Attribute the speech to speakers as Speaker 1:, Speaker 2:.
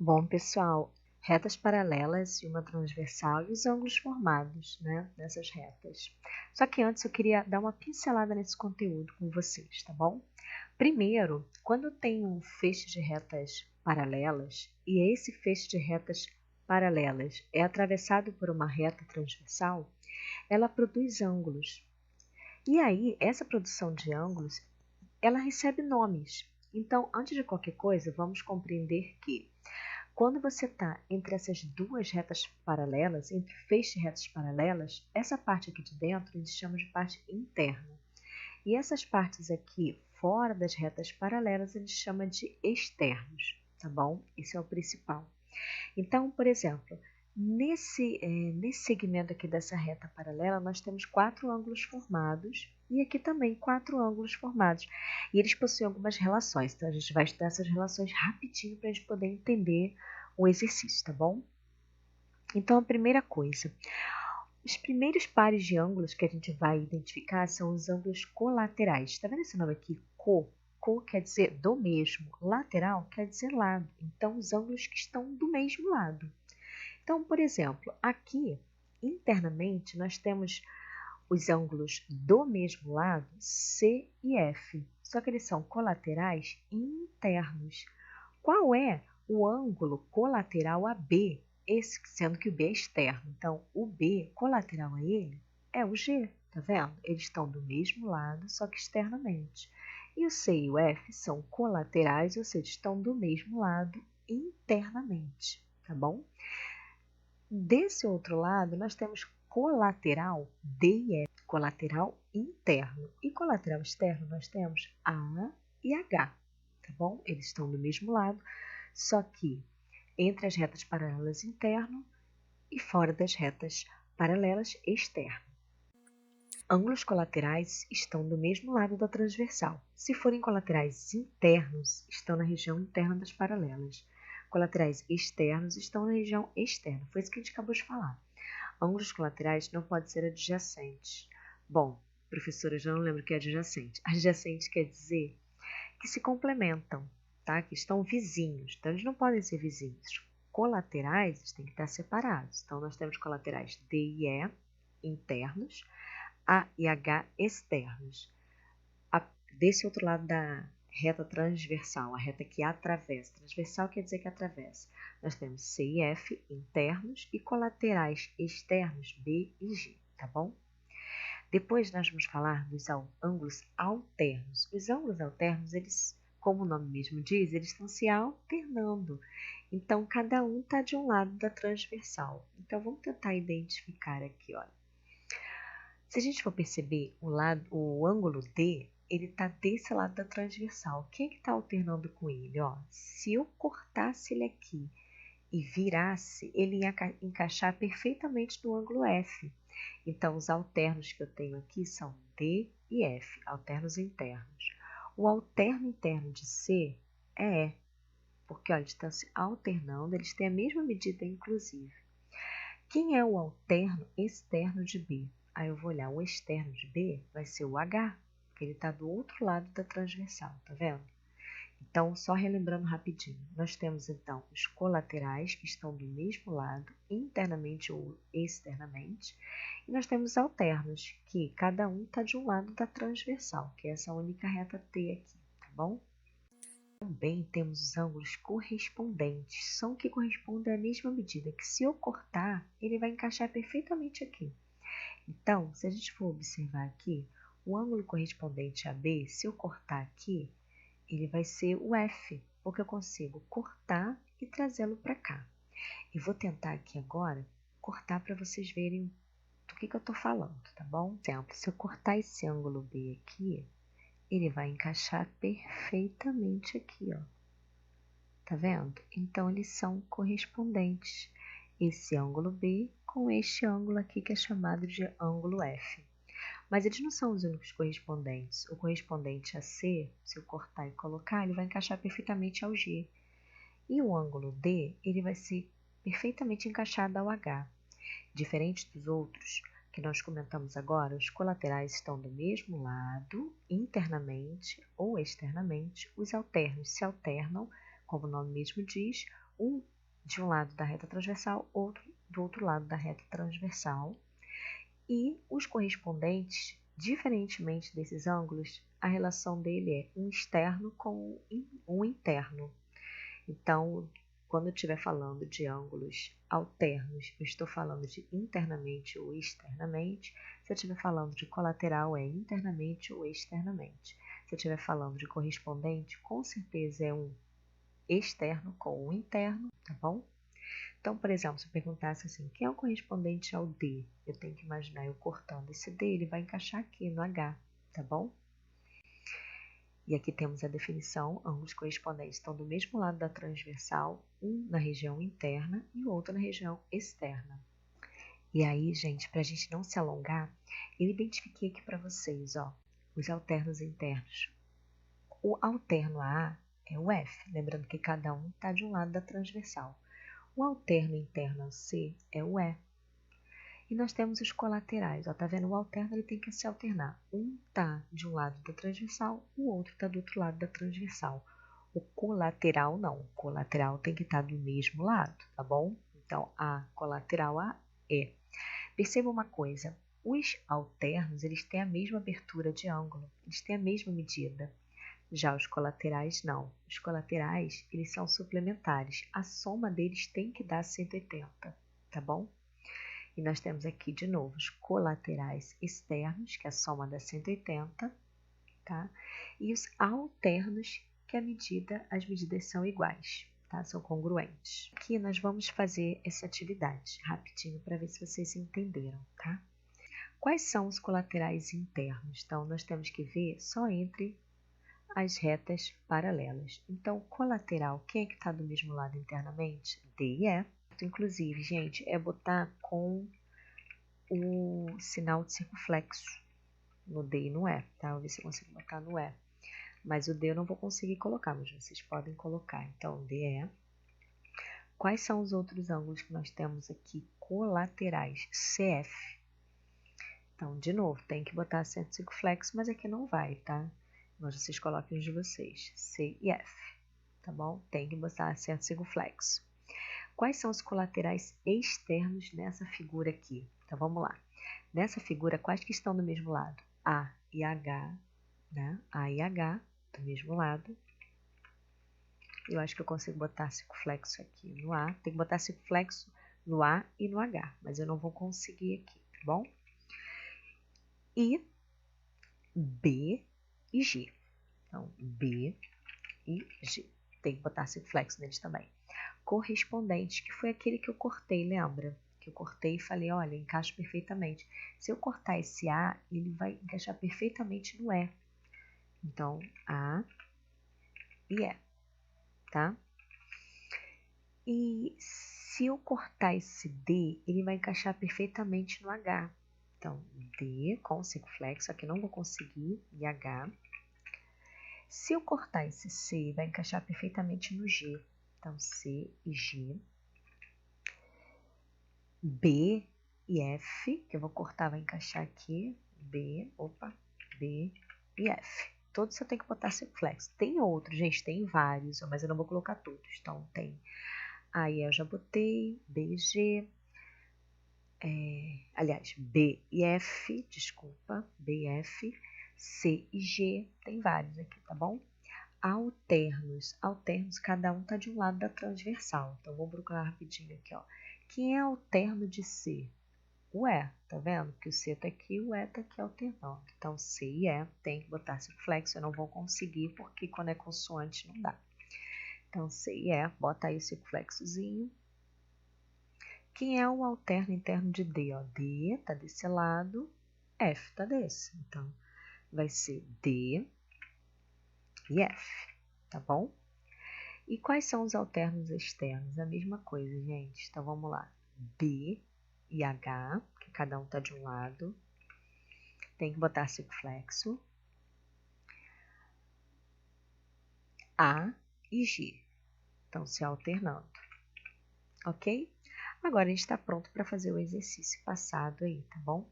Speaker 1: Bom, pessoal, retas paralelas e uma transversal e os ângulos formados, nessas retas. Só que antes eu queria dar uma pincelada nesse conteúdo com vocês, tá bom? Primeiro, quando eu tenho um feixe de retas paralelas e esse feixe de retas paralelas é atravessado por uma reta transversal, ela produz ângulos. E aí, essa produção de ângulos, ela recebe nomes. Então, antes de qualquer coisa, vamos compreender que quando você está entre essas duas retas paralelas, entre feixes de retas paralelas, essa parte aqui de dentro a gente chama de parte interna. E essas partes aqui fora das retas paralelas a gente chama de externos, tá bom? Esse é o principal. Então, por exemplo, nesse segmento aqui dessa reta paralela, nós temos 4 ângulos formados e aqui também 4 ângulos formados. E eles possuem algumas relações, então a gente vai estudar essas relações rapidinho para a gente poder entender o exercício, tá bom? Então, a primeira coisa, os primeiros pares de ângulos que a gente vai identificar são os ângulos colaterais. Está vendo esse nome aqui? Co quer dizer do mesmo, lateral quer dizer lado. Então, os ângulos que estão do mesmo lado. Então, por exemplo, aqui, internamente, nós temos os ângulos do mesmo lado, C e F. Só que eles são colaterais internos. Qual é o ângulo colateral a B? Esse, sendo que o B é externo. Então, o B colateral a ele é o G, tá vendo? Eles estão do mesmo lado, só que externamente. E o C e o F são colaterais, ou seja, estão do mesmo lado internamente, tá bom? Desse outro lado, nós temos colateral D e F, colateral interno. E colateral externo, nós temos A e H, tá bom? Eles estão do mesmo lado, só que entre as retas paralelas interno e fora das retas paralelas externo. Ângulos colaterais estão do mesmo lado da transversal. Se forem colaterais internos, estão na região interna das paralelas. Colaterais externos estão na região externa. Foi isso que a gente acabou de falar. Ângulos colaterais não podem ser adjacentes. Bom, professora, eu já não lembro o que é adjacente. Adjacente quer dizer que se complementam, tá? Que estão vizinhos. Então, eles não podem ser vizinhos. Colaterais, eles têm que estar separados. Então, nós temos colaterais D e E internos, A e H externos. Desse outro lado da reta transversal, a reta que atravessa. Transversal quer dizer que atravessa. Nós temos C e F internos e colaterais externos B e G, tá bom? Depois nós vamos falar dos ângulos alternos. Os ângulos alternos, eles, como o nome mesmo diz, eles estão se alternando. Então, cada um está de um lado da transversal. Então, vamos tentar identificar aqui, olha. Se a gente for perceber o ângulo D, ele está desse lado da transversal. Quem é que está alternando com ele? Ó, se eu cortasse ele aqui e virasse, ele ia encaixar perfeitamente no ângulo F. Então, os alternos que eu tenho aqui são D e F, alternos internos. O alterno interno de C é E, porque olha, eles estão se alternando, eles têm a mesma medida, inclusive. Quem é o alterno externo de B? Aí eu vou olhar, o externo de B vai ser o H, porque ele está do outro lado da transversal, tá vendo? Então, só relembrando rapidinho, nós temos então os colaterais que estão do mesmo lado, internamente ou externamente, e nós temos alternos, que cada um está de um lado da transversal, que é essa única reta T aqui, tá bom? Também temos os ângulos correspondentes, são que correspondem à mesma medida, que se eu cortar, ele vai encaixar perfeitamente aqui. Então, se a gente for observar aqui, o ângulo correspondente a B, se eu cortar aqui, ele vai ser o F, porque eu consigo cortar e trazê-lo para cá. E vou tentar aqui agora cortar para vocês verem do que eu estou falando, tá bom? Por exemplo, se eu cortar esse ângulo B aqui, ele vai encaixar perfeitamente aqui, ó. Tá vendo? Então, eles são correspondentes. Esse ângulo B com este ângulo aqui que é chamado de ângulo F. Mas eles não são os únicos correspondentes. O correspondente a C, se eu cortar e colocar, ele vai encaixar perfeitamente ao G. E o ângulo D, ele vai ser perfeitamente encaixado ao H. Diferente dos outros que nós comentamos agora, os colaterais estão do mesmo lado, internamente ou externamente. Os alternos se alternam, como o nome mesmo diz, um de um lado da reta transversal, outro do outro lado da reta transversal. E os correspondentes, diferentemente desses ângulos, a relação dele é um externo com um interno. Então, quando eu estiver falando de ângulos alternos, eu estou falando de internamente ou externamente. Se eu estiver falando de colateral, é internamente ou externamente. Se eu estiver falando de correspondente, com certeza é um externo com um interno, tá bom? Então, por exemplo, se eu perguntasse assim, quem é o correspondente ao D? Eu tenho que imaginar eu cortando esse D, ele vai encaixar aqui no H, tá bom? E aqui temos a definição, ângulos correspondentes estão do mesmo lado da transversal, um na região interna e o outro na região externa. E aí, gente, para a gente não se alongar, eu identifiquei aqui para vocês, ó, os alternos internos. O alterno A é o F, lembrando que cada um está de um lado da transversal. O alterno interno ao C é o E. E nós temos os colaterais. Ó, tá vendo? O alterno ele tem que se alternar. Um está de um lado da transversal, o outro está do outro lado da transversal. O colateral não. O colateral tem que estar do mesmo lado, tá bom? Então, A colateral a E. Perceba uma coisa. Os alternos eles têm a mesma abertura de ângulo. Eles têm a mesma medida. Já os colaterais não. Os colaterais, eles são suplementares. A soma deles tem que dar 180, tá bom? E nós temos aqui de novo os colaterais externos, que é a soma dá 180, tá? E os alternos, que as medidas são iguais, tá? São congruentes. Aqui nós vamos fazer essa atividade rapidinho para ver se vocês entenderam, tá? Quais são os colaterais internos? Então, nós temos que ver só entre as retas paralelas. Então, colateral, quem é que está do mesmo lado internamente? D e E. Inclusive, gente, é botar com o sinal de circunflexo no D e no E, tá? Vou ver se eu consigo botar no E. Mas o D eu não vou conseguir colocar, mas vocês podem colocar. Então, D e E. Quais são os outros ângulos que nós temos aqui colaterais? CF. Então, de novo, tem que botar acento circunflexo, mas aqui não vai, tá? Mas vocês coloquem os de vocês, C e F, tá bom? Tem que botar acento circunflexo. Quais são os colaterais externos nessa figura aqui? Então, vamos lá. Nessa figura, quais que estão do mesmo lado? A e H, né? A e H, do mesmo lado. Eu acho que eu consigo botar circunflexo aqui no A. Tem que botar circunflexo no A e no H, mas eu não vou conseguir aqui, tá bom? E B e G. Então, B e G. Tem que botar circunflexo neles também. Correspondente, que foi aquele que eu cortei, lembra? Que eu cortei e falei, olha, encaixa perfeitamente. Se eu cortar esse A, ele vai encaixar perfeitamente no E. Então, A e E, tá? E se eu cortar esse D, ele vai encaixar perfeitamente no H. Então, D com circunflexo, aqui não vou conseguir, e H. Se eu cortar esse C, vai encaixar perfeitamente no G. Então, C e G. B e F, que eu vou cortar, vai encaixar aqui. B e F. Todos eu tenho que botar circunflexo. Tem outros, gente, tem vários, mas eu não vou colocar todos. Então, tem A e E eu já botei, B e G. Aliás, B e F, desculpa, B e F. C e G, tem vários aqui, tá bom? Alternos, cada um tá de um lado da transversal. Então, vou procurar rapidinho aqui, ó. Quem é alterno de C? O E, tá vendo? Que o C tá aqui, o E tá aqui alternando. Então, C e E, tem que botar circunflexo, eu não vou conseguir, porque quando é consoante não dá. Então, C e E, bota aí o circunflexozinho. Quem é o alterno interno de D? Ó, D tá desse lado, F tá desse. Então, vai ser D e F, tá bom? E quais são os alternos externos? A mesma coisa, gente. Então, vamos lá. B e H, que cada um tá de um lado. Tem que botar circunflexo. A e G. Estão se alternando. Ok? Agora, a gente está pronto para fazer o exercício passado aí, tá bom?